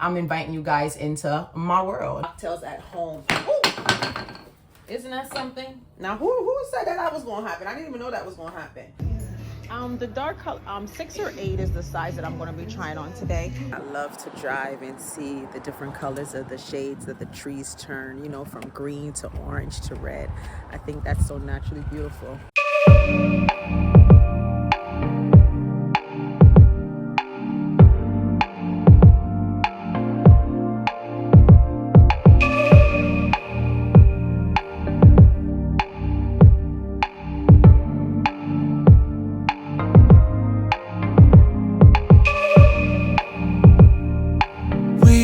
I'm inviting you guys into my world. Cocktails at home. Ooh. Isn't that something? Now, who said that was going to happen? I didn't even know that was going to happen. The dark color, 6 or 8 is the size that I'm going to be trying on today. I love to drive and see the different colors of the shades that the trees turn, you know, from green to orange to red. I think that's so naturally beautiful.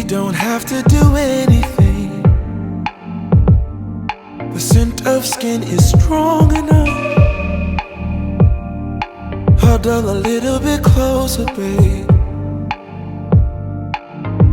Don't have to do anything. The scent of skin is strong enough. Huddle a little bit closer, babe.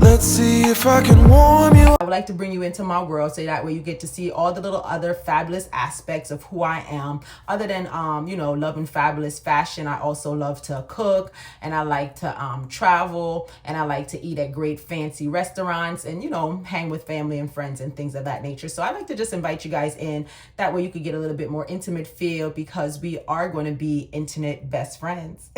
Let's see if I can warm you. I would like to bring you into my world so that way you get to see all the little other fabulous aspects of who I am. Other than, you know, loving fabulous fashion, I also love to cook, and I like to travel, and I like to eat at great fancy restaurants and, you know, hang with family and friends and things of that nature. So I like to just invite you guys in. That way you could get a little bit more intimate feel, because we are going to be intimate best friends.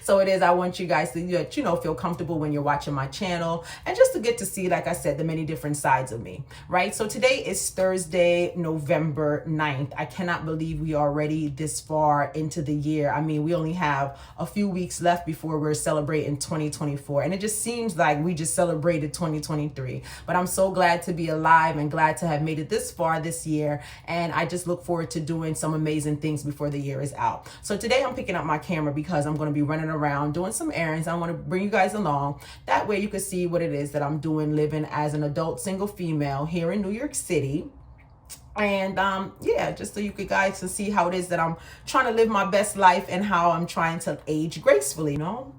So it is, I want you guys to, you know, feel comfortable when you're watching my channel, and just to get to see, like I said, the many different sides of me, right? So today is Thursday, November 9th. I cannot believe we are already this far into the year. I mean, we only have a few weeks left before we're celebrating 2024. And it just seems like we just celebrated 2023. But I'm so glad to be alive and glad to have made it this far this year. And I just look forward to doing some amazing things before the year is out. So today I'm picking up my camera because I'm going to be running around doing some errands. I want to bring you guys along. That way you can see what it is that I'm doing living as an adult single female here in New York City. And yeah, just so you guys can see how it is that I'm trying to live my best life and how I'm trying to age gracefully, you know.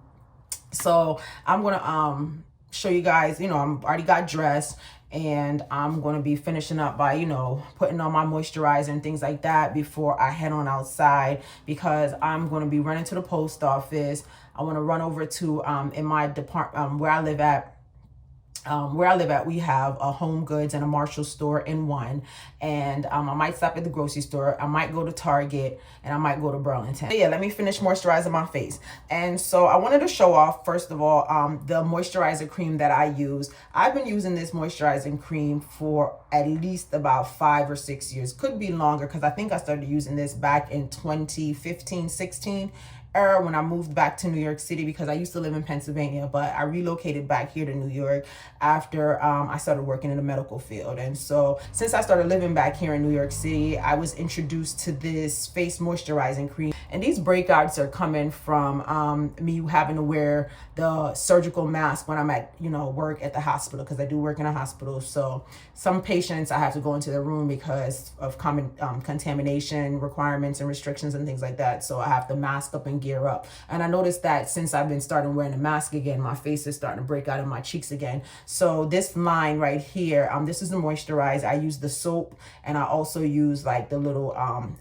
So I'm gonna show you guys, you know, I'm already got dressed, and I'm going to be finishing up by, you know, putting on my moisturizer and things like that before I head on outside, because I'm going to be running to the post office. I want to run over to in my department where I live at. We have a Home Goods and a Marshall store in one, and I might stop at the grocery store. I might go to Target, and I might go to Burlington. But yeah, let me finish moisturizing my face. And so I wanted to show off, first of all, the moisturizer cream that I use. I've been using this moisturizing cream for at least about 5 or 6 years. Could be longer, because I think I started using this back in 2015, 16. When I moved back to New York City, because I used to live in Pennsylvania, but I relocated back here to New York after I started working in the medical field. And so since I started living back here in New York City, I was introduced to this face moisturizing cream. And these breakouts are coming from me having to wear the surgical mask when I'm at, you know, work at the hospital, because I do work in a hospital. So some patients, I have to go into the room because of common contamination requirements and restrictions and things like that. So I have to mask up and gear up. And I noticed that since I've been starting wearing a mask again, my face is starting to break out in my cheeks again. So this line right here, this is the moisturizer. I use the soap, and I also use like the little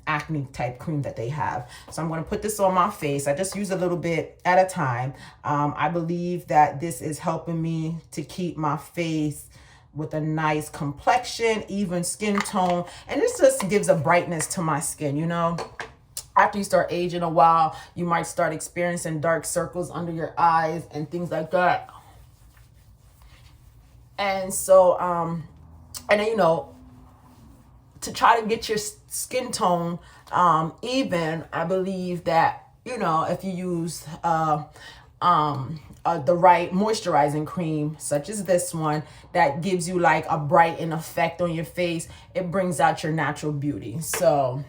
acne type cream that they have. So I'm going to put this on my face. I just use a little bit at a time. I believe that this is helping me to keep my face with a nice complexion, even skin tone. And this just gives a brightness to my skin, you know. After you start aging a while, you might start experiencing dark circles under your eyes and things like that. And so, and then, you know, to try to get your skin tone even, I believe that, you know, if you use the right moisturizing cream, such as this one, that gives you like a brightened effect on your face, it brings out your natural beauty. So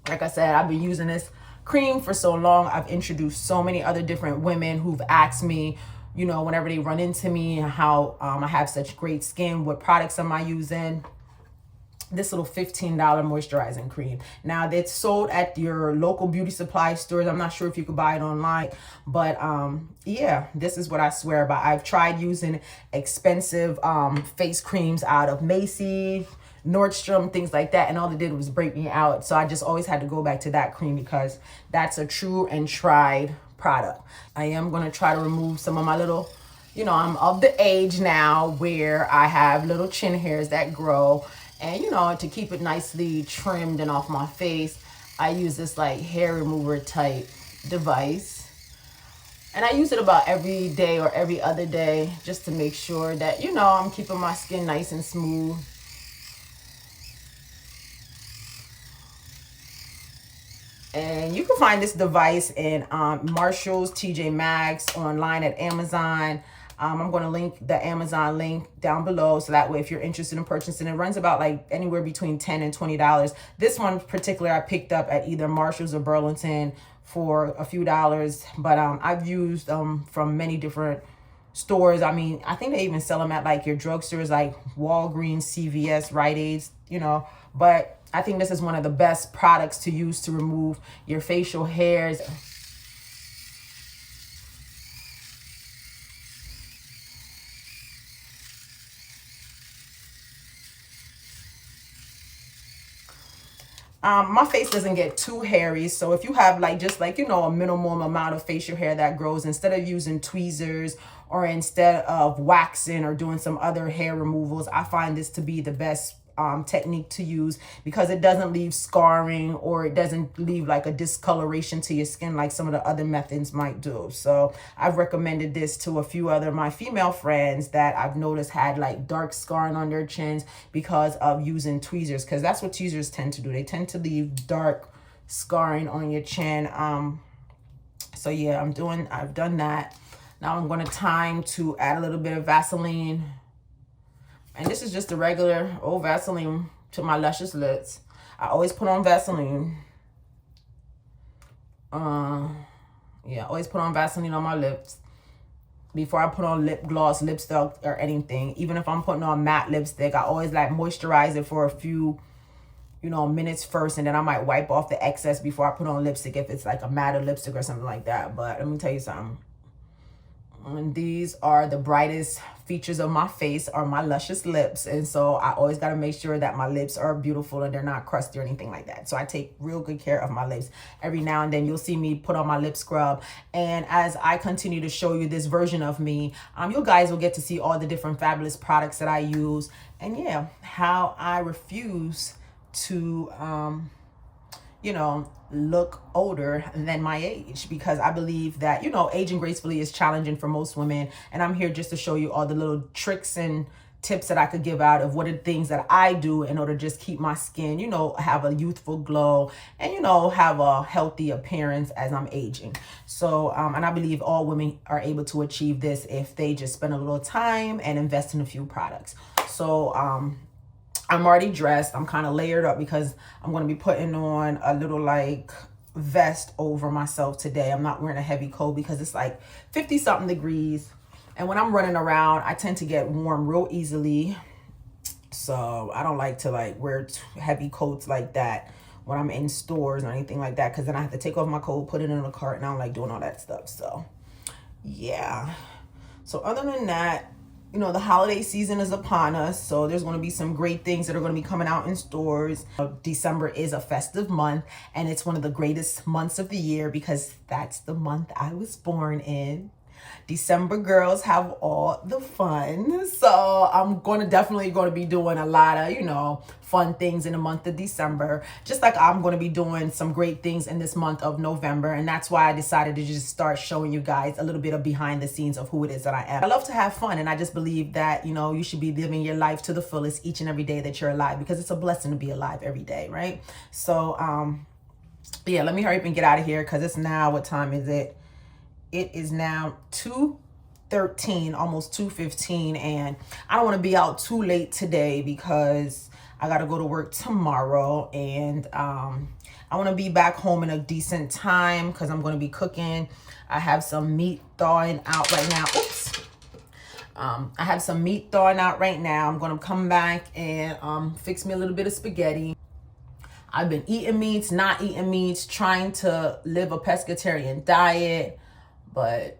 like I said, I've been using this cream for so long. I've introduced so many other different women who've asked me, you know, whenever they run into me, how I have such great skin, what products am I using? This little $15 moisturizing cream. Now, it's sold at your local beauty supply stores. I'm not sure if you could buy it online, but yeah, this is what I swear by. I've tried using expensive face creams out of Macy's, Nordstrom, things like that, and all it did was break me out. So I just always had to go back to that cream, because that's a true and tried product. I am going to try to remove some of my little you know, I'm of the age now where I have little chin hairs that grow. And, you know, to keep it nicely trimmed and off my face, I use this like hair remover type device. And I use it about every day or every other day just to make sure that, you know, I'm keeping my skin nice and smooth. And you can find this device in Marshall's, TJ Maxx, online at Amazon. I'm going to link the Amazon link down below, so that way if you're interested in purchasing, it runs about like anywhere between $10 and $20. This one particular I picked up at either Marshall's or Burlington for a few dollars, but I've used from many different stores. I mean, I think they even sell them at like your drugstores like Walgreens, CVS, Rite Aids, you know, but I think this is one of the best products to use to remove your facial hairs. My face doesn't get too hairy, so if you have like just like, you know, a minimum amount of facial hair that grows, instead of using tweezers or instead of waxing or doing some other hair removals, I find this to be the best technique to use, because it doesn't leave scarring or it doesn't leave like a discoloration to your skin like some of the other methods might do. So I've recommended this to a few other my female friends that I've noticed had like dark scarring on their chins because of using tweezers, because that's what tweezers tend to do. They tend to leave dark scarring on your chin. So yeah, I've done that. Now I'm going to add a little bit of Vaseline. And this is just a regular old Vaseline to my luscious lips. I always put on Vaseline. Yeah, always put on Vaseline on my lips before I put on lip gloss, lipstick, or anything. Even if I'm putting on matte lipstick, I always like moisturize it for a few, you know, minutes first, and then I might wipe off the excess before I put on lipstick if it's like a matte lipstick or something like that. But let me tell you something. And these are the brightest features of my face, are my luscious lips. And so I always got to make sure that my lips are beautiful and they're not crusty or anything like that. So I take real good care of my lips. Every now and then you'll see me put on my lip scrub. And as I continue to show you this version of me, you guys will get to see all the different fabulous products that I use. And yeah, how I refuse to, you know, look older than my age, because I believe that, you know, aging gracefully is challenging for most women. And I'm here just to show you all the little tricks and tips that I could give out of what are the things that I do in order to just keep my skin, you know, have a youthful glow and, you know, have a healthy appearance as I'm aging. So, and I believe all women are able to achieve this if they just spend a little time and invest in a few products. So, I'm already dressed. I'm kind of layered up because I'm going to be putting on a little like vest over myself today. I'm not wearing a heavy coat because it's like 50 something degrees. And when I'm running around, I tend to get warm real easily. So I don't like to like wear heavy coats like that when I'm in stores or anything like that, because then I have to take off my coat, put it in a cart, and I don't like doing all that stuff. So yeah. So other than that, you know, the holiday season is upon us, so there's going to be some great things that are going to be coming out in stores. December is a festive month, and it's one of the greatest months of the year because that's the month I was born in. December girls have all the fun. So I'm definitely going to be doing a lot of, you know, fun things in the month of December, just like I'm going to be doing some great things in this month of November. And that's why I decided to just start showing you guys a little bit of behind the scenes of who it is that I am. I love to have fun, and I just believe that, you know, you should be living your life to the fullest each and every day that you're alive, because it's a blessing to be alive every day, right? So yeah, let me hurry up and get out of here, because it's now, what time is it? It is now 2:13, almost 2:15, and I don't want to be out too late today because I got to go to work tomorrow, and I want to be back home in a decent time because I'm going to be cooking. I have some meat thawing out right now. Oops. I have some meat thawing out right now. I'm going to come back and fix me a little bit of spaghetti. I've been eating meats, not eating meats, trying to live a pescatarian diet. But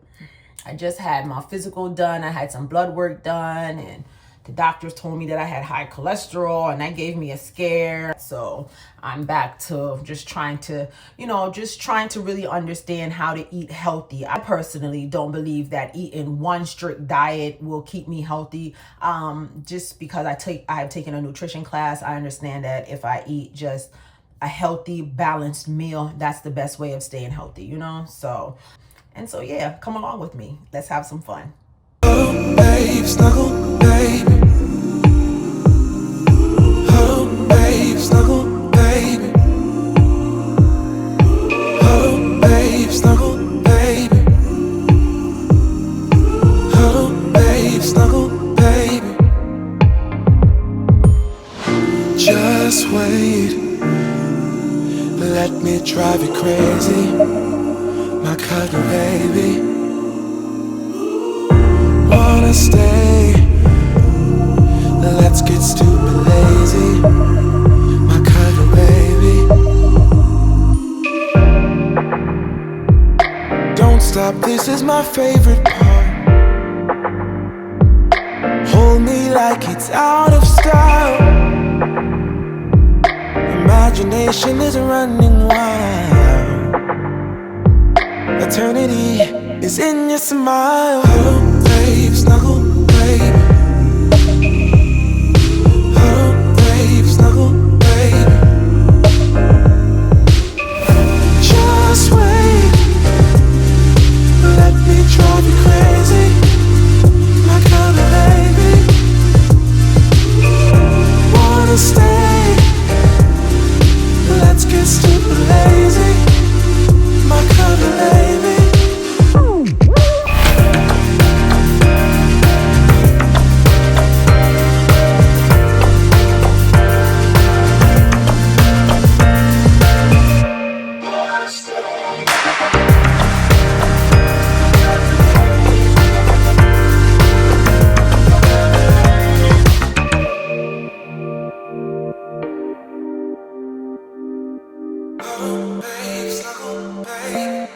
I just had my physical done. I had some blood work done, and The doctors told me that I had high cholesterol, and that gave me a scare. So I'm back to just trying to, really understand how to eat healthy. I personally don't believe that eating one strict diet will keep me healthy. Just because I have taken a nutrition class, I understand that if I eat just a healthy, balanced meal, that's the best way of staying healthy, So yeah, come along with me. Let's have some fun. Oh, babe, snuggle, baby. Oh, babe, snuggle, baby. Oh, babe, snuggle, baby. Oh, babe, snuggle, baby. Just wait. Let me drive you crazy, my cuddle baby. Wanna stay? Let's get stupid lazy, my cuddle baby. Don't stop, this is my favorite part. Hold me like it's out of style. Imagination is running wild. Eternity is in your smile. Oh, babe, snuggle, baby. Oh, babe, snuggle, baby. Just wait. Let me drive you crazy, my cuddle baby. Wanna stay? Let's get stupid lazy, my cuddle baby. Oh, babe, snuggle, baby.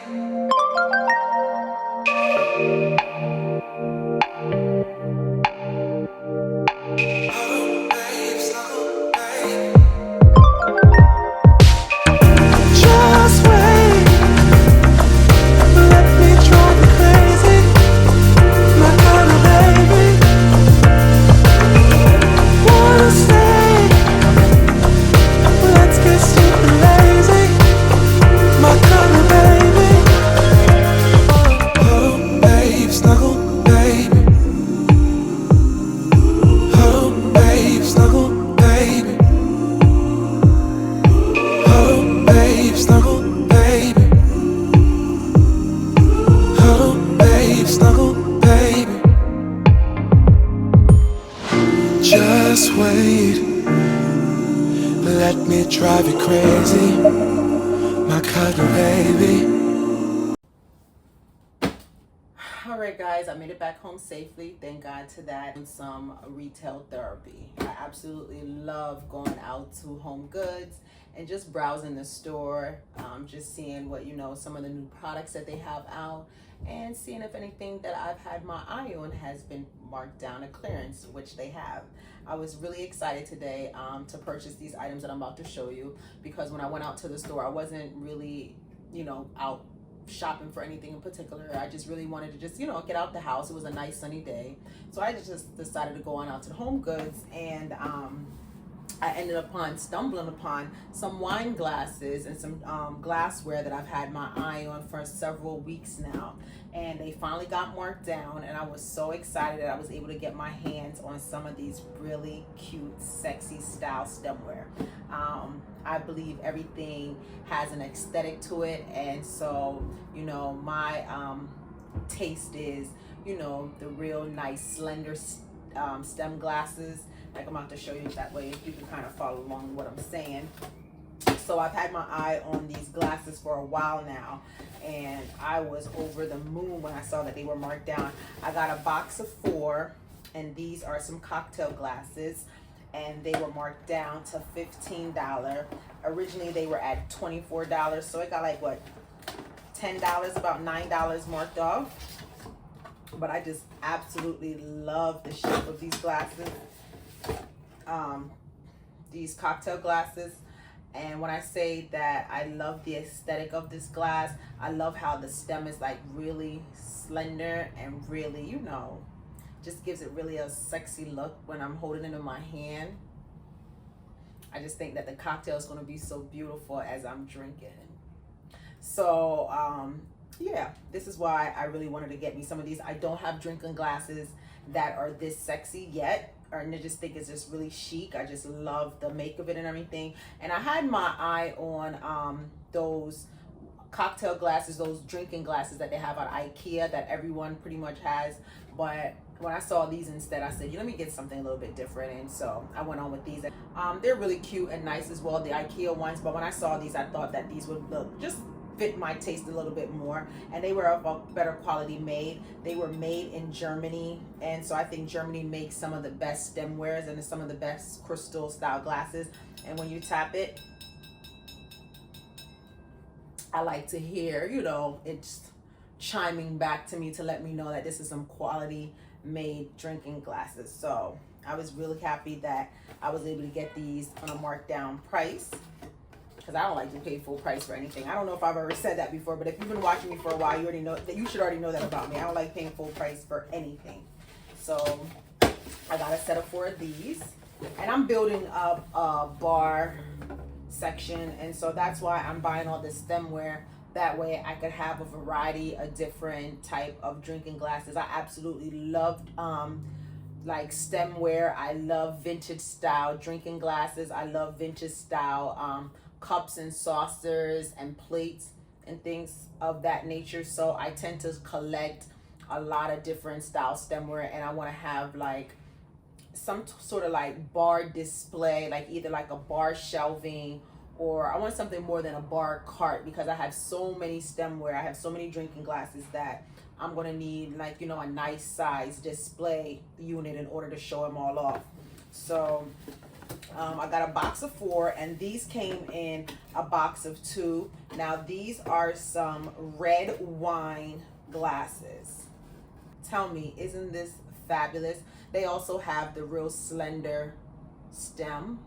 Oh, babe, snuggle, baby. Just wait. Let me drive you crazy, my cuddle baby. Wanna stay? Let's get stupid lazy, my cuddle baby. Oh, babe, snuggle, baby. Oh, babe, snuggle, baby. Oh, babe, snuggle, baby. Oh, babe, snuggle, baby. Just wait. Let me drive you crazy, my cuddle baby. All right, guys, I made it back home safely. Thank God to that. And some retail therapy. I absolutely love going out to Home Goods and just browsing the store, just seeing what, some of the new products that they have out, and seeing if anything that I've had my eye on has been marked down at clearance, which they have. I was really excited today to purchase these items that I'm about to show you, because when I went out to the store, I wasn't really, out shopping for anything in particular. I just really wanted to just, get out the house. It was a nice sunny day. So I just decided to go on out to the Home Goods, and I ended up stumbling upon some wine glasses and some glassware that I've had my eye on for several weeks now. And they finally got marked down, and I was so excited that I was able to get my hands on some of these really cute, sexy style stemware. I believe everything has an aesthetic to it, and so, my taste is, the real nice, slender stem glasses. Like I'm about to show you that way, if you can kind of follow along with what I'm saying. So I've had my eye on these glasses for a while now, and I was over the moon when I saw that they were marked down. I got a box of 4, and these are some cocktail glasses, and they were marked down to $15. Originally they were at $24, so I got like what, $10, about $9 marked off. but I just absolutely love the shape of these glasses, these cocktail glasses. And when I say that I love the aesthetic of this glass, I love how the stem is like really slender and really, you know, just gives it really a sexy look when I'm holding it in my hand. I just think that the cocktail is going to be so beautiful as I'm drinking. So yeah, this is why I really wanted to get me some of these. I don't have drinking glasses that are this sexy yet, or I just think it's just really chic. I just love the make of it and everything. And I had my eye on those cocktail glasses, those drinking glasses that they have at IKEA that everyone pretty much has. But when I saw these instead, I said, let me get something a little bit different. And so I went on with these. They're really cute and nice as well, the IKEA ones. But when I saw these, I thought that these would look just fit my taste a little bit more, and they were of a better quality made. They were made in Germany, and so I think Germany makes some of the best stemwares and some of the best crystal style glasses. And when you tap it, I like to hear, you know, it's chiming back to me to let me know that this is some quality made drinking glasses. So I was really happy that I was able to get these on a markdown price, because I don't like to pay full price for anything. I don't know if I've ever said that before, but if you've been watching me for a while, you already know that. You should already know that about me. I don't like paying full price for anything. So I got a set of 4 of these, and I'm building up a bar section, and so that's why I'm buying all this stemware. That way I could have a variety of different type of drinking glasses. I absolutely loved like stemware. I love vintage style drinking glasses. I love vintage style cups and saucers and plates and things of that nature. So I tend to collect a lot of different style stemware, and I want to have like some sort of like bar display, like either like a bar shelving, or I want something more than a bar cart, because I have so many stemware. I have so many drinking glasses that I'm gonna need, like, you know, a nice size display unit in order to show them all off. So I got a box of 4, and these came in a box of 2. Now these are some red wine glasses. Tell me, isn't this fabulous? They also have the real slender stem,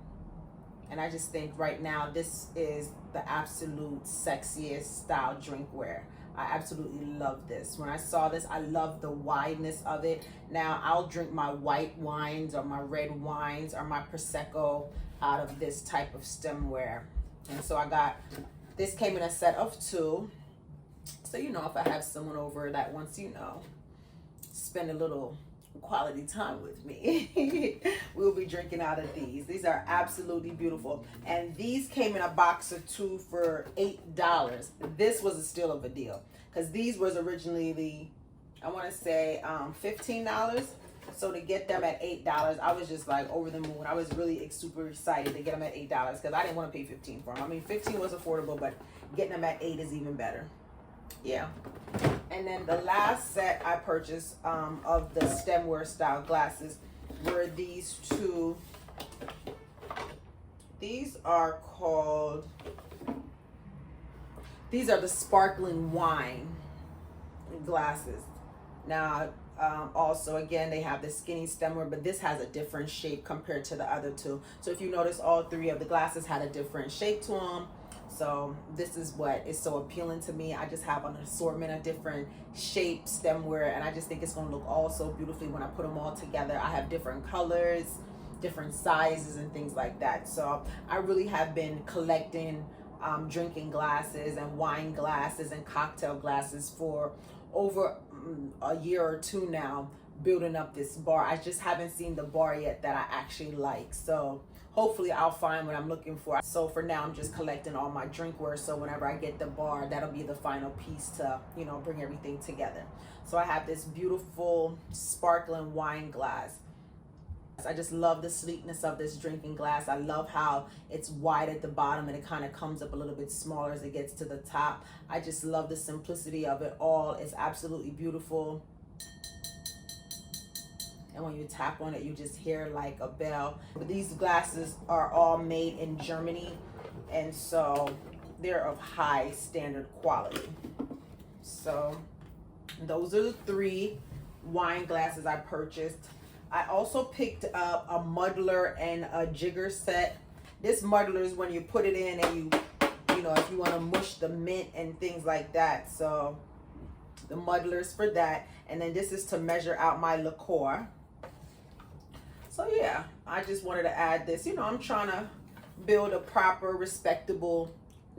and I just think right now this is the absolute sexiest style drinkware. I absolutely love this. When I saw this, I love the wideness of it. Now I'll drink my white wines or my red wines or my Prosecco out of this type of stemware. And so I got, this came in a set of 2. So, you know, if I have someone over that wants, you know, spend a little quality time with me, we'll be drinking out of these. These are absolutely beautiful, and these came in a box of 2 for $8. This was a steal of a deal, because these was originally, I want to say $15. So to get them at $8, I was just like over the moon. I was really super excited to get them at $8, because I didn't want to pay $15 for them. I mean, $15 was affordable, but getting them at $8 is even better. Yeah. And then the last set I purchased of the stemware style glasses were these 2. These are called, these are the sparkling wine glasses. Now also, again, they have the skinny stemware, but this has a different shape compared to the other 2. So if you notice, all 3 of the glasses had a different shape to them. So this is what is so appealing to me. I just have an assortment of different shapes, stemware, and I just think it's going to look all so beautifully when I put them all together. I have different colors, different sizes, and things like that. So I really have been collecting drinking glasses and wine glasses and cocktail glasses for over a year or 2 now, building up this bar. I just haven't seen the bar yet that I actually like. So hopefully I'll find what I'm looking for. So for now, I'm just collecting all my drinkware. So whenever I get the bar, that'll be the final piece to, you know, bring everything together. So I have this beautiful sparkling wine glass. I just love the sleekness of this drinking glass. I love how it's wide at the bottom and it kind of comes up a little bit smaller as it gets to the top. I just love the simplicity of it all. It's absolutely beautiful. And when you tap on it, you just hear like a bell. But these glasses are all made in Germany, and so they're of high standard quality. So those are the 3 wine glasses I purchased. I also picked up a muddler and a jigger set. This muddler is when you put it in and you know, if you want to mush the mint and things like that. So the muddlers for that. And then this is to measure out my liqueur. So yeah, I just wanted to add this. You know, I'm trying to build a proper, respectable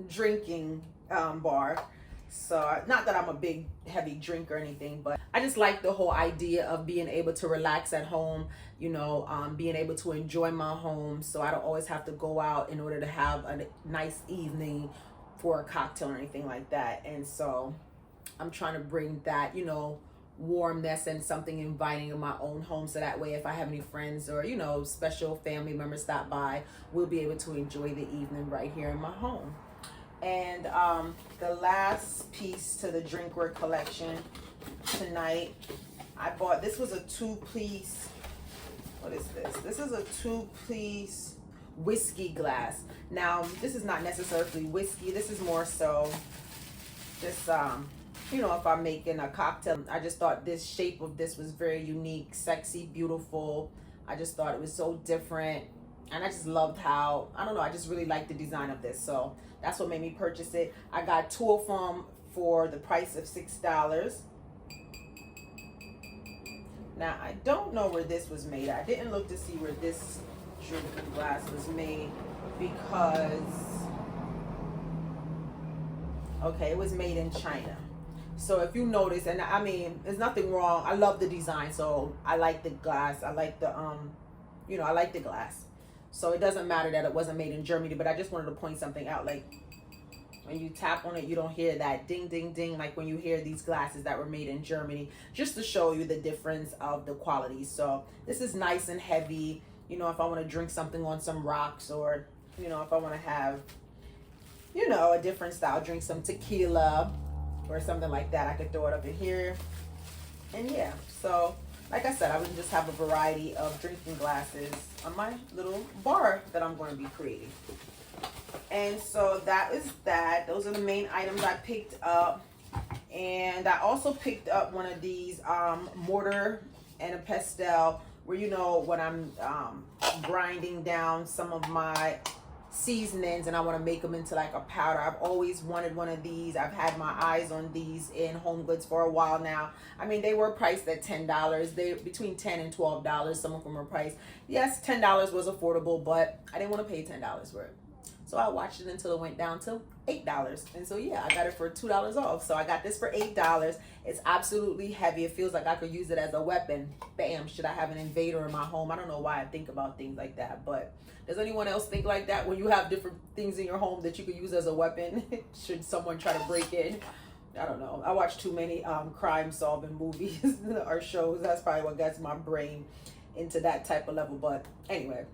drinking bar. So not that I'm a big heavy drinker or anything, but I just like the whole idea of being able to relax at home, you know, being able to enjoy my home, so I don't always have to go out in order to have a nice evening for a cocktail or anything like that. And so I'm trying to bring that, you know, warmness and something inviting in my own home, so that way if I have any friends or, you know, special family members stop by, we'll be able to enjoy the evening right here in my home. And the last piece to the drinkware collection tonight, I bought, this was a 2-piece, what is this? This is a 2-piece whiskey glass. Now, this is not necessarily whiskey. This is more so just, you know, if I'm making a cocktail. I just thought this shape of this was very unique, sexy, beautiful. I just thought it was so different. And I just loved how, I don't know, I just really liked the design of this. So that's what made me purchase it. I got 2 of them for the price of $6. Now, I don't know where this was made. I didn't look to see where this drinking glass was made because, okay, it was made in China. So if you notice, and I mean, there's nothing wrong. I love the design, so I like the glass. I like the, you know, I like the glass. So it doesn't matter that it wasn't made in Germany, but I just wanted to point something out. Like when you tap on it, you don't hear that ding, ding, ding, like when you hear these glasses that were made in Germany, just to show you the difference of the quality. So this is nice and heavy. You know, if I want to drink something on some rocks, or, you know, if I want to have, you know, a different style, drink some tequila or something like that, I could throw it up in here. And yeah, so like I said, I would just have a variety of drinking glasses on my little bar that I'm going to be creating. And so that is that. Those are the main items I picked up. And I also picked up one of these mortar and a pestle, where, you know, when I'm grinding down some of my seasonings and I want to make them into like a powder. I've always wanted one of these. I've had my eyes on these in Home Goods for a while now. I mean, they were priced at $10. They between $10 and $12. Some of them were priced. Yes, $10 was affordable, but I didn't want to pay $10 for it. So I watched it until it went down to $8. And so yeah, I got it for $2 off. So I got this for $8. It's absolutely heavy. It feels like I could use it as a weapon. Bam, should I have an invader in my home? I don't know why I think about things like that, but does anyone else think like that when you have different things in your home that you could use as a weapon? Should someone try to break in? I don't know. I watch too many crime solving movies or shows. That's probably what gets my brain into that type of level. But anyway,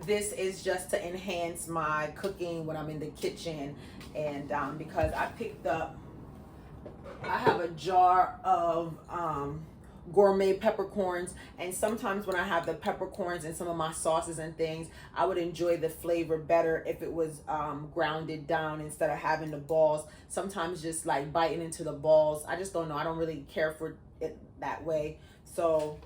this is just to enhance my cooking when I'm in the kitchen. And because I picked up, I have a jar of gourmet peppercorns, and sometimes when I have the peppercorns and some of my sauces and things, I would enjoy the flavor better if it was grounded down instead of having the balls. Sometimes just like biting into the balls, I just don't know, I don't really care for it that way. So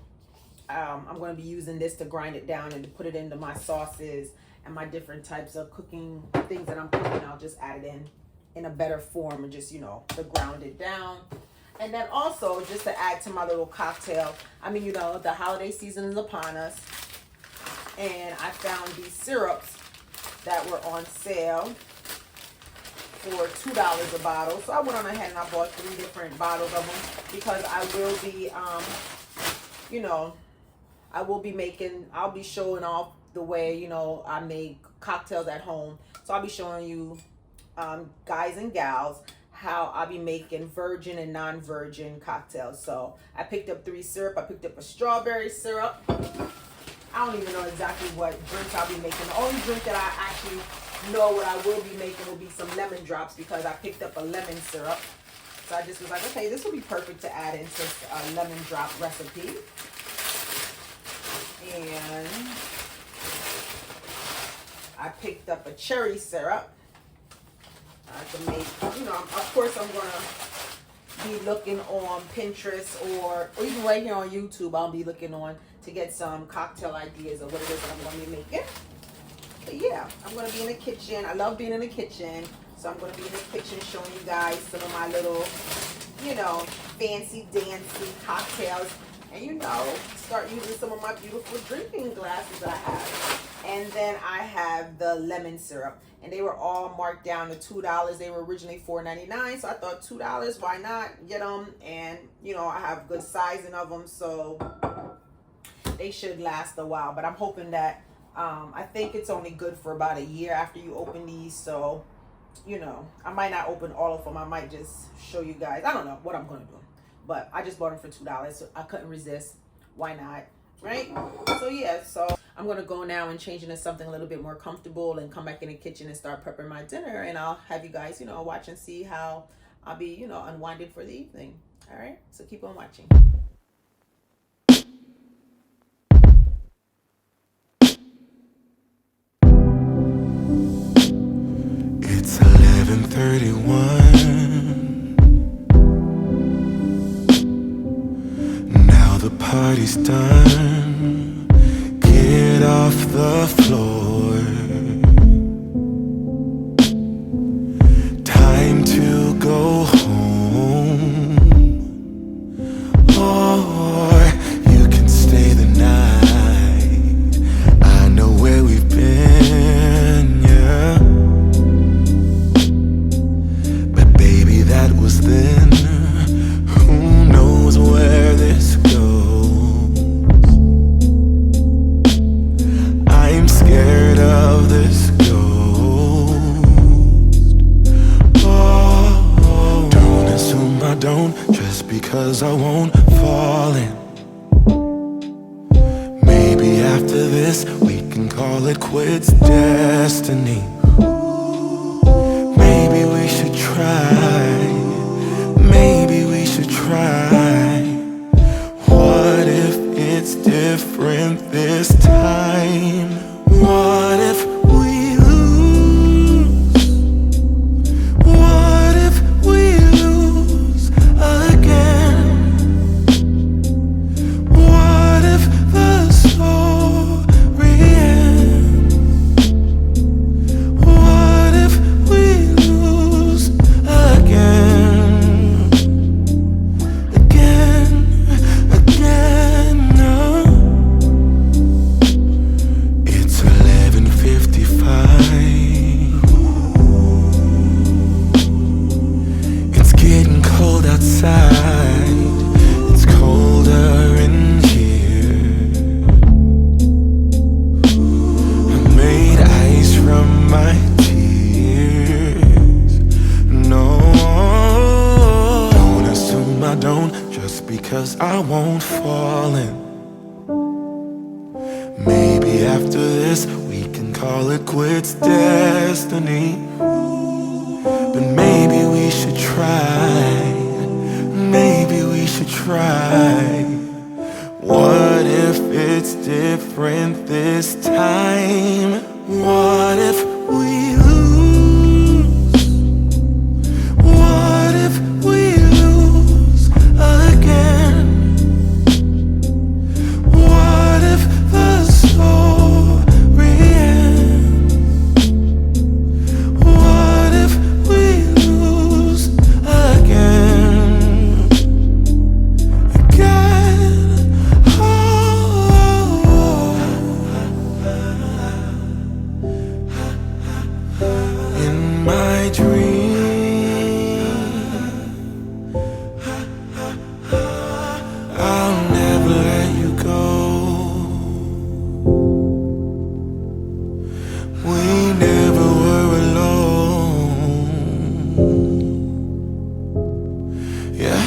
I'm going to be using this to grind it down and to put it into my sauces and my different types of cooking things that I'm cooking. I'll just add it in a better form, and just, you know, to ground it down. And then also, just to add to my little cocktail, I mean, you know, the holiday season is upon us, and I found these syrups that were on sale for $2 a bottle. So I went on ahead and I bought 3 different bottles of them, because I will be, you know, I'll be showing off the way, you know, I make cocktails at home. So I'll be showing you, guys and gals, how I'll be making virgin and non-virgin cocktails. So I picked up 3 syrup. I picked up a strawberry syrup. I don't even know exactly what drinks I'll be making. The only drink that I actually know what I will be making will be some lemon drops, because I picked up a lemon syrup. So I just was like, okay, this will be perfect to add into a lemon drop recipe. And I picked up a cherry syrup to make, you know, of course I'm going to be looking on Pinterest or even right here on YouTube. I'll be looking on to get some cocktail ideas of what it is that I'm going to be making. But yeah, I'm going to be in the kitchen. I love being in the kitchen. So I'm going to be in the kitchen showing you guys some of my little, you know, fancy dancy cocktails. And you know, start using some of my beautiful drinking glasses that I have. And then I have the lemon syrup. And they were all marked down to $2. They were originally $4.99. So I thought $2, why not get them? And, you know, I have good sizing of them. So they should last a while. But I'm hoping that, I think it's only good for about a year after you open these. So, you know, I might not open all of them. I might just show you guys. I don't know what I'm going to do. But I just bought them for $2. So I couldn't resist. Why not? Right? So yeah, so I'm going to go now and change into something a little bit more comfortable and come back in the kitchen and start prepping my dinner. And I'll have you guys, you know, watch and see how I'll be, you know, unwinding for the evening. All right? So keep on watching. It's 11:31. Now the party's done. Get off the floor. Time to go home. Or you can stay the night. I know where we've been, yeah. But baby, that was then. Who knows where this goes? I'm scared of this ghost. Oh, don't assume I don't, just because I won't fall in. Maybe after this we can call it quits, destiny. Maybe we should try. Maybe we should try. What if it's different this time? What if we lose? What if we lose again? What if the story ends? What if we lose again? Again, no. It's 11:55. It's getting cold outside. It's colder in here. I made ice from my tears. No, don't assume I don't, just because I won't fall in. Maybe after this we can call it quits, destiny. But maybe we should try. Maybe we should try. What if it's different this time? What if we lose? What if we lose again? What if the story ends? What if we lose again? Again, in my dream, I'll never let you go. We never were alone. Yeah.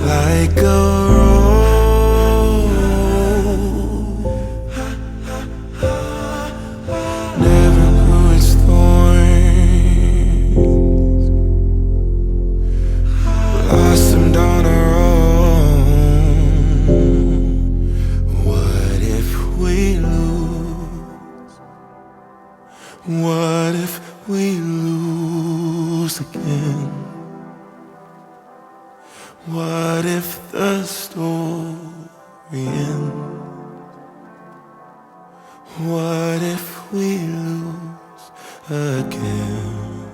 Like a rose, never grew its thorns, blossomed on our own. What if we lose? What if we What if the story ends? What if we lose again?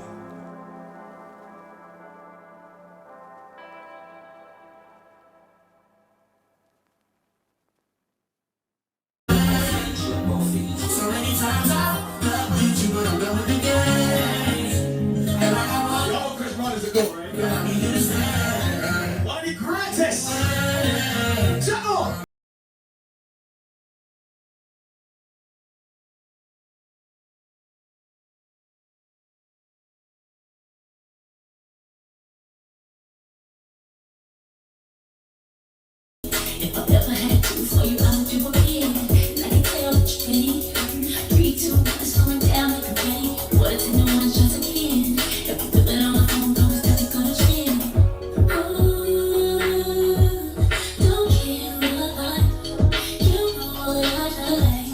So many times I've loved you, but I'm done with the game. And like I want Y'all, Chris Brown is a go, right? I need you to stay. One of the greatest. Shut up. If I ever had to for you, I would do again. And I can tell that you pain. 3, 2, 1, it's falling down like a plane. What if no one just again? If I feel it on my phone, promise that it's gonna change. Ooh, don't care what I do. You know that I like.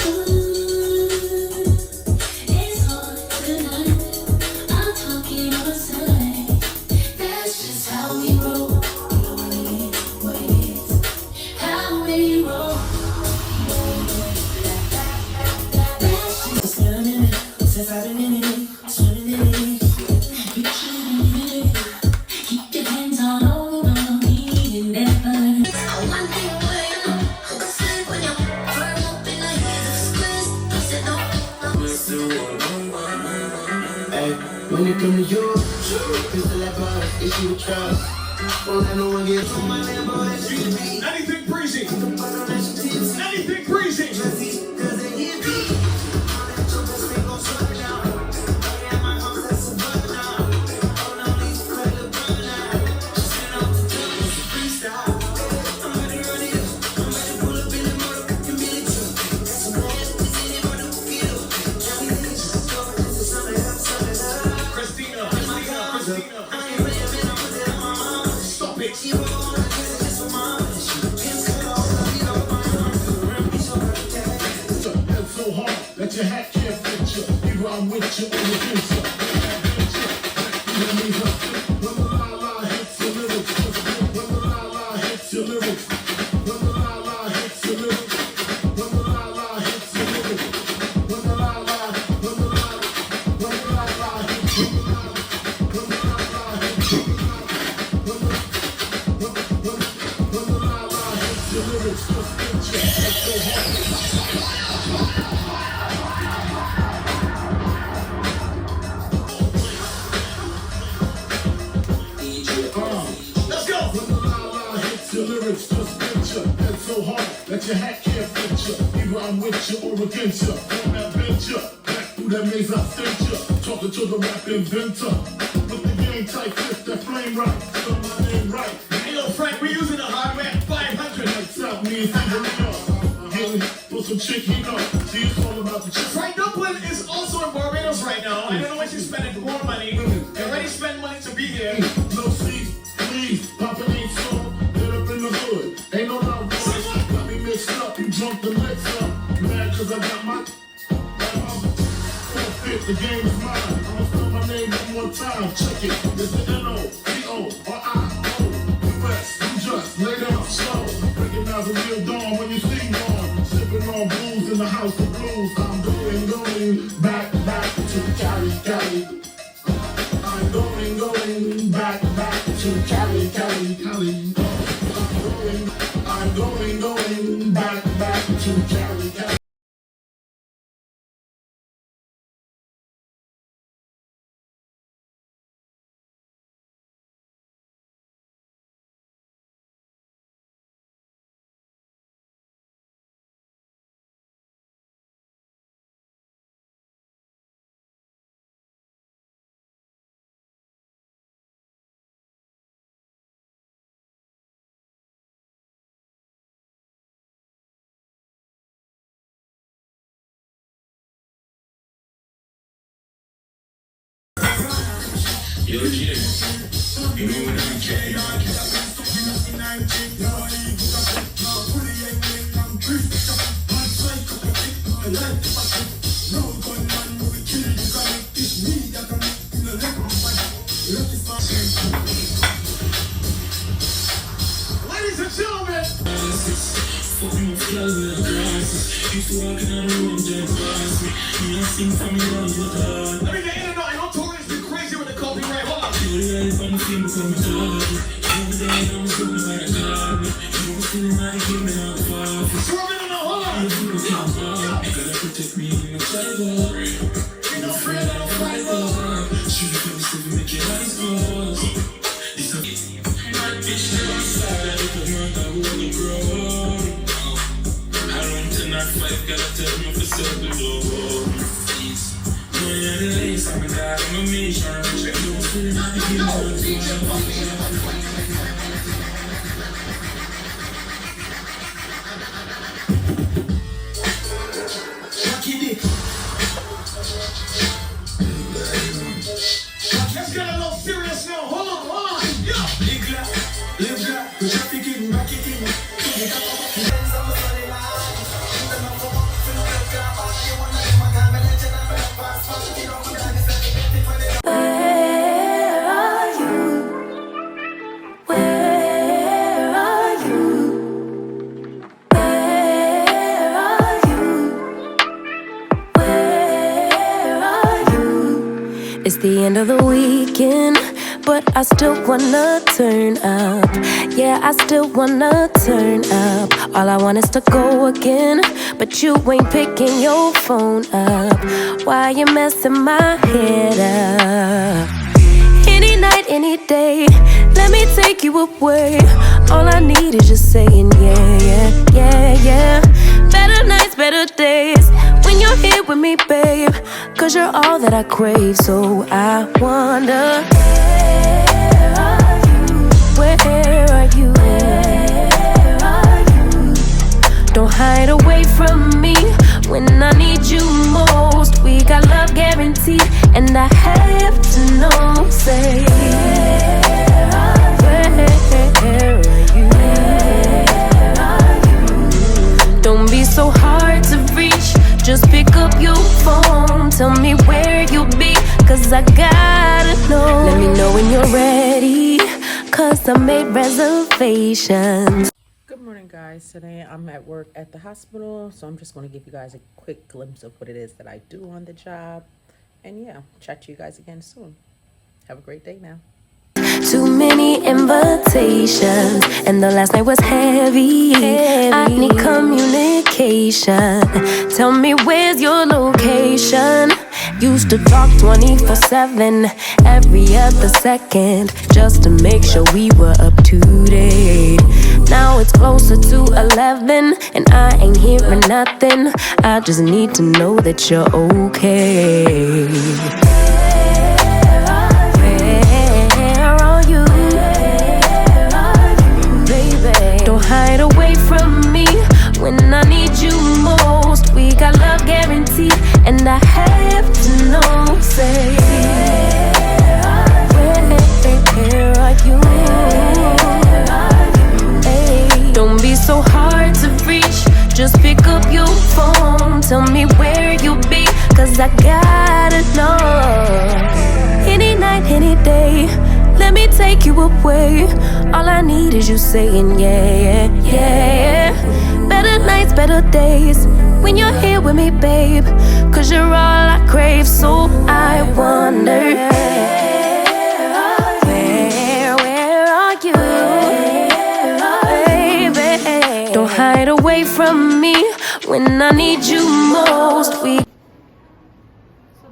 Ooh, it's hard tonight. I'm talking outside. That's just how we roll. Since I've been in it, swimming in it, you shouldn't in it. Keep your hands on over me and never. One thing I know, I'm gonna sleep when you're firm up in the hands of squeeze. I said no. Hey, when it come to you, pistol that bar, issue with trust. Won't let no one get to my Lambo, that shit be. Anything breezy. Anything breezy. Christina. Stop it. Head so hard that your hat can't fit you. Either I'm with you or against you. That means nothing. When the la-la hits your lyrics. When the la-la hits your lyrics. When the la-la hits your lyrics. When the la-la hits your lyrics. When the la-la, when the la-la, when the la-la hits your lyrics. When the la-la hits your lyrics. When the la-la hits your lyrics. Just hit you. Head so hard. Let's go. When the la-la hits your lyrics, just picture. Head so hard that your hat can't fit you. Either I'm with you or against you. On that venture, back through that maze I sent you. Talking to the rap inventor. With the game tight fit, that flame right. Spell my name right. Hey, yo, Frank, we using the hardware 500. Lights out, me and Fingerino. Getting for some chick he know. See, it's all about the chick. Frank Dublin is also in Barbados right now. I don't know when she's spending more money. They already spent money to be here. No seats, please. Papa ain't so. Get up in the hood. Ain't no doubt, boys. Got me mixed up. You jumped the legs up. Mad cause I got my. Forfeit, the game is mine. I'ma spell my name one more time. Check it. It's the N-O-T-O-R-I-O-U-S. You just lay down slow. Recognize a real dawn when you see one. Sipping on booze in the house of blues. I'm going back to Cali, Cali. I'm going back to Cali, Cali, Cali. I'm going back to Cali, Cali. Yo, girl with the glasses. Used to walk in the room, just pass me. Me, I sing for me, love with her. Let me get in and out. I know Tori's been crazy with the copyright. Hold on. You the eyes on the film become a target. Every day I'm doing like a garden. You was feeling like you me out of office. Swerving on the hold on. You feel the can't fall. You gotta protect me in the cyber. Ain't no friend, I don't fight love. Shoot the face to make your eyes close. This a bitch never outside. If you want that woman grow. I run 10 or 5, gotta tell me for circle door. No, you're the lace, I'm a dad, I'm a mission. Check your food, if you want to. Let's get a little serious now. Hold on. Yo. Live that, trafficking, marketing. Where are you? Where are you? Where are you? Where are you? It's the end of the weekend, but I still wanna turn up. Yeah, I still wanna turn up. All I want is to go again, but you ain't picking your phone up. Why you messing my head up? Any night, any day, let me take you away. All I need is just saying yeah, yeah, yeah, yeah. Better nights, better days, when you're here with me, babe. Cause you're all that I crave, so I wonder, where are you? Where are you? Where are you? Don't hide away from me when I need you most. We got love guaranteed, and I have to know. Say, where are you? Where are you? Don't be so hard to reach. Just pick up your phone. Tell me where you'll be, cause I gotta know. Let me know when you're ready, cause I made reservations. Good morning, guys. Today I'm at work at the hospital, so I'm just going to give you guys a quick glimpse of what it is that I do on the job. And yeah, chat to you guys again soon. Have a great day now. Too many invitations, and the last night was heavy. I need communication. Tell me where's your location. Used to talk 24/7, every other second, just to make sure we were up to date. Now it's closer to 11, and I ain't hearing nothing. I just need to know that you're okay. Don't hide away from me when I need you most. We got love guaranteed, and I have to know. Say, where are you? Hey, don't be so hard to reach. Just pick up your phone. Tell me where you'll be, cause I gotta know. Any night, any day, let me take you away. All I need is you saying yeah, yeah, yeah. Better nights, better days, when you're here with me, babe. Cause you're all I crave, so I wonder, where are you? Baby, don't hide away from me when I need you most. So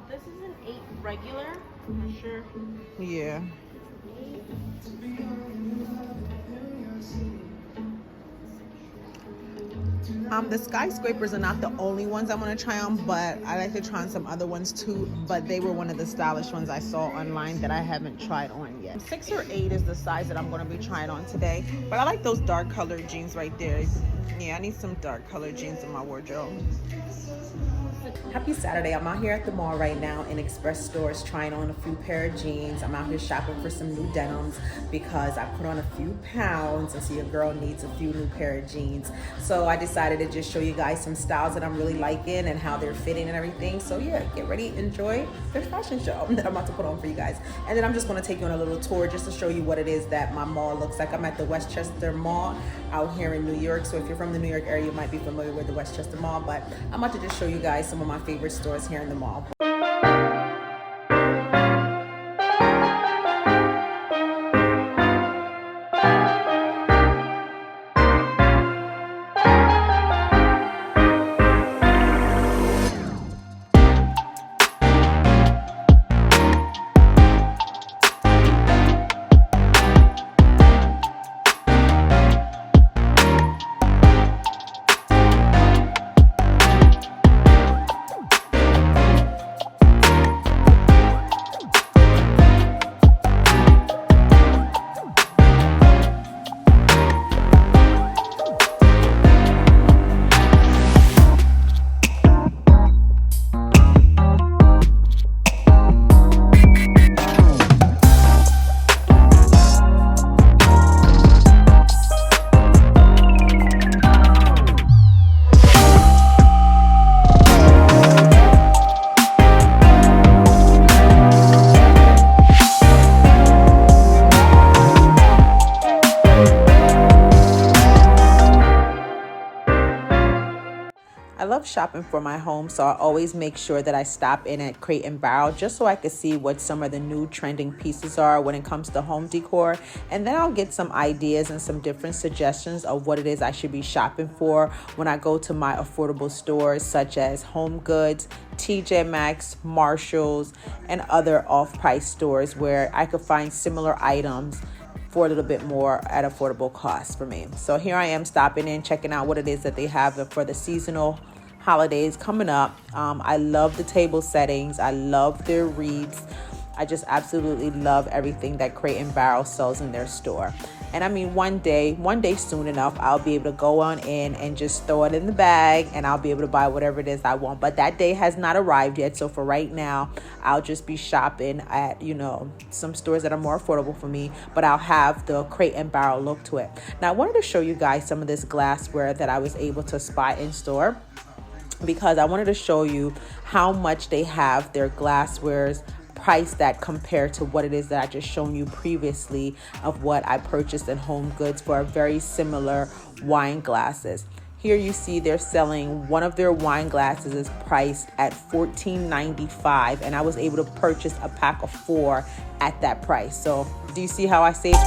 this is an 8 regular, I'm sure. Yeah. The skyscrapers are not the only ones I want to try on, but I like to try on some other ones too. But they were one of the stylish ones I saw online that I haven't tried on yet. 6 or 8 is the size that I'm going to be trying on today. But I like those dark colored jeans right there. Yeah, I need some dark colored jeans in my wardrobe. Happy Saturday. I'm out here at the mall right now in Express Stores trying on a few pair of jeans. I'm out here shopping for some new denims because I put on a few pounds and see a girl needs a few new pair of jeans. So I decided to just show you guys some styles that I'm really liking and how they're fitting and everything. So yeah, get ready, enjoy the fashion show that I'm about to put on for you guys. And then I'm just going to take you on a little tour just to show you what it is that my mall looks like. I'm at the Westchester Mall out here in New York. So if you're from the New York area, you might be familiar with the Westchester Mall, but I'm about to just show you guys some of my favorite stores here in the mall. I love shopping for my home, so I always make sure that I stop in at Crate and Barrel just so I can see what some of the new trending pieces are when it comes to home decor. And then I'll get some ideas and some different suggestions of what it is I should be shopping for when I go to my affordable stores such as Home Goods, TJ Maxx, Marshalls, and other off-price stores where I could find similar items for a little bit more at affordable cost for me. So here I am stopping in, checking out what it is that they have for the seasonal holidays coming up. I love the table settings. I love their wreaths. I just absolutely love everything that Crate and Barrel sells in their store. And I mean, one day soon enough, I'll be able to go on in and just throw it in the bag and I'll be able to buy whatever it is I want. But that day has not arrived yet. So for right now, I'll just be shopping at, some stores that are more affordable for me, but I'll have the Crate and Barrel look to it. Now, I wanted to show you guys some of this glassware that I was able to spot in store, because I wanted to show you how much they have their glasswares priced at compared to what it is that I just shown you previously of what I purchased in Home Goods for very similar wine glasses. Here you see they're selling one of their wine glasses is priced at $14.95, and I was able to purchase a pack of 4 at that price. So do you see how I saved?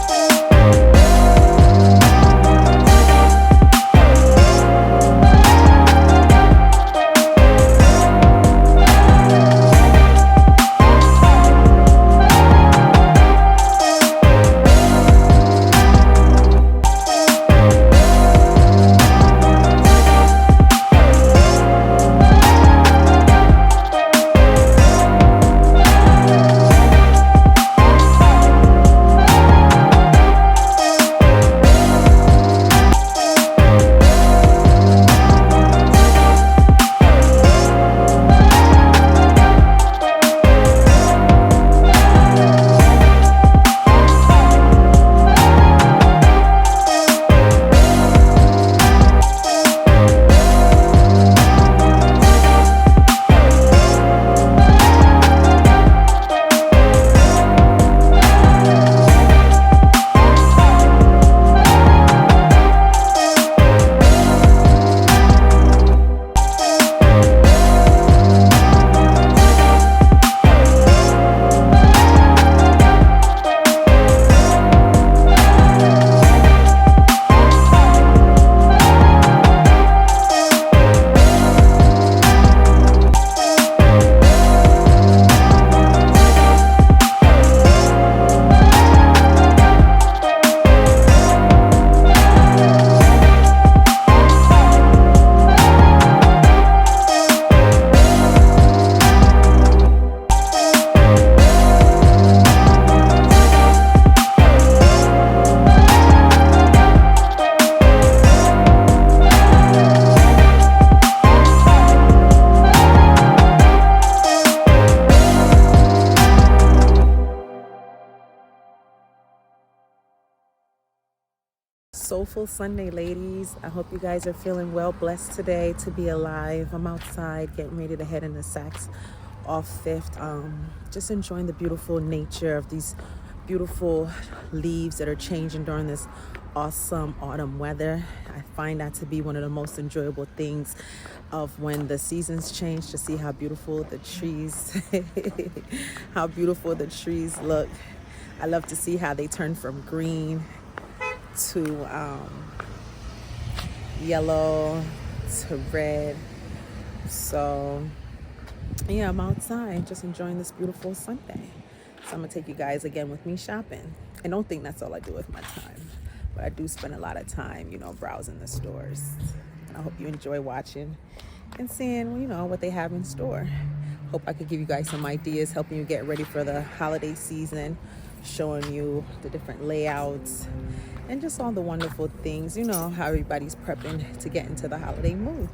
Soulful Sunday, ladies. I hope you guys are feeling well, blessed today to be alive. I'm outside getting ready to head into Saks off Fifth. Just enjoying the beautiful nature of these beautiful leaves that are changing during this awesome autumn weather. I find that to be one of the most enjoyable things of when the seasons change, to see how beautiful the trees how beautiful the trees look. I love to see how they turn from green to yellow to red. So yeah, I'm outside just enjoying this beautiful Sunday. So I'm gonna take you guys again with me shopping. And don't think that's all I do with my time, but I do spend a lot of time, browsing the stores. And I hope you enjoy watching and seeing, what they have in store. Hope I could give you guys some ideas, helping you get ready for the holiday season, showing you the different layouts and just all the wonderful things, how everybody's prepping to get into the holiday mood.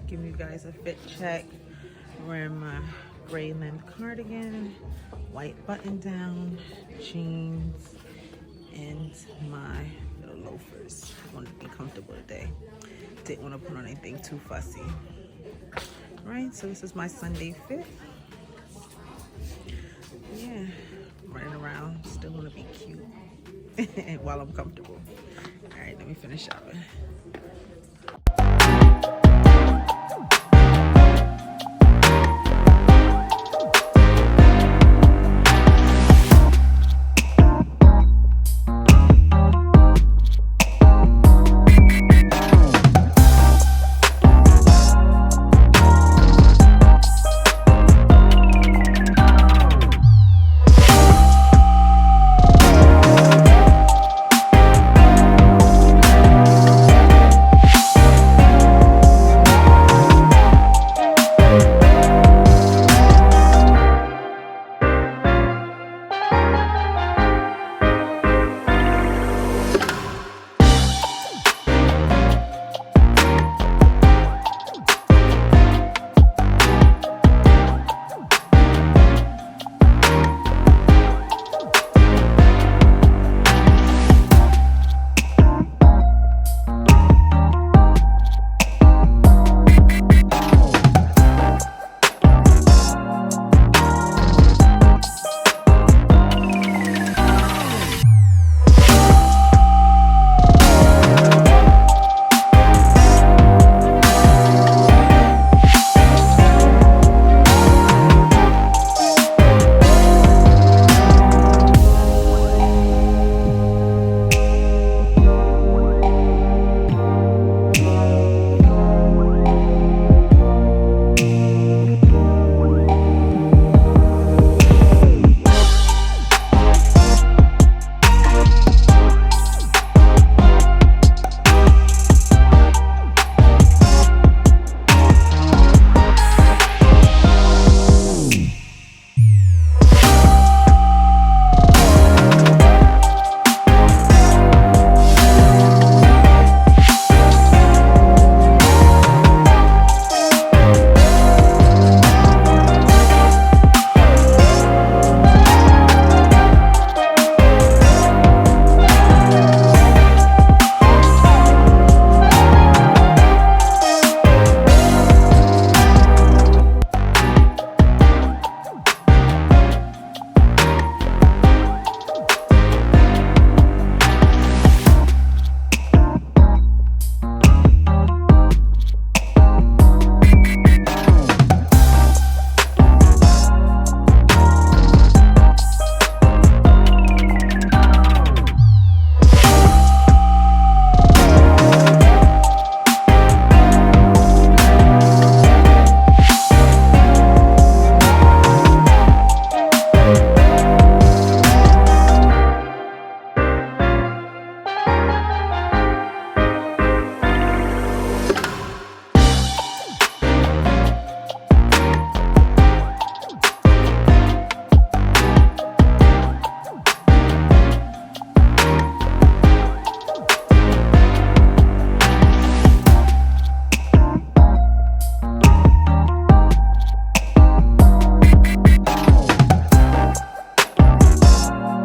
Giving you guys a fit check. Wearing my gray linen cardigan, white button down, jeans, and my little loafers. I wanted to be comfortable today. Didn't want to put on anything too fussy. All right, so this is my Sunday fit. Yeah, running around, still want to be cute while I'm comfortable. All right, let me finish shopping.